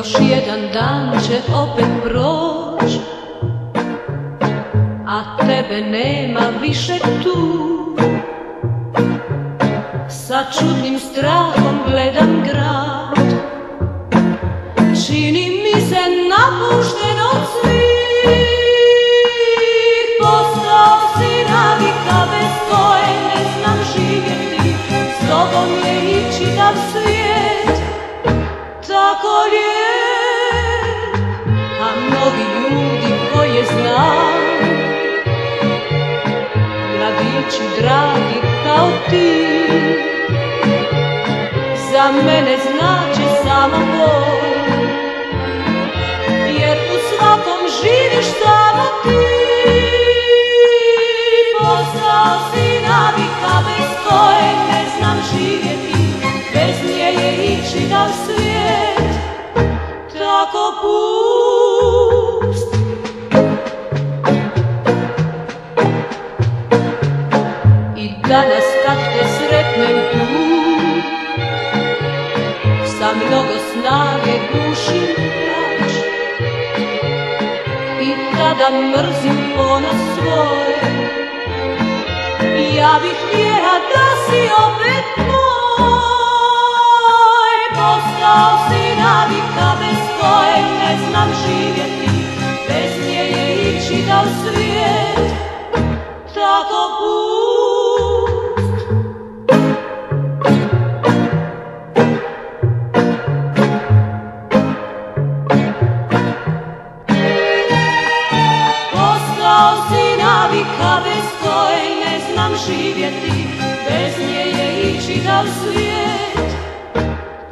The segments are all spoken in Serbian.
Još jedan dan će opet proć, a tebe nema više tu. Sa čudnim strahom gledam grad, čini mi se napušten od svih. Postao si navika bez koje ne znam živjeti, s tobom je i čitav svijet tako lijep. A mnogi ljudi koje znam, mladići dragi kao ti, za mene znače samo bol, jer u svakom živiš samo ti. Postao si navika bez koje ne znam živjeti, bez nje je i čitav svijet tako pust. I danas kad te sretnem tu, sa mnogo snage gušim plač, i tada mrzim ponos svoj. Ja bih htjela da si opet moj. Postao si navika bez koje ne znam živjeti, bez nje je i čitav svijet tako pust. Postao si navika bez koje ne znam živjeti, bez nje je i čitav svijet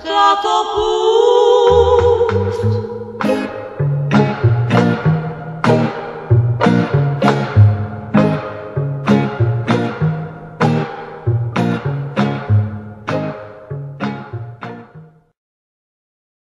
tako pust.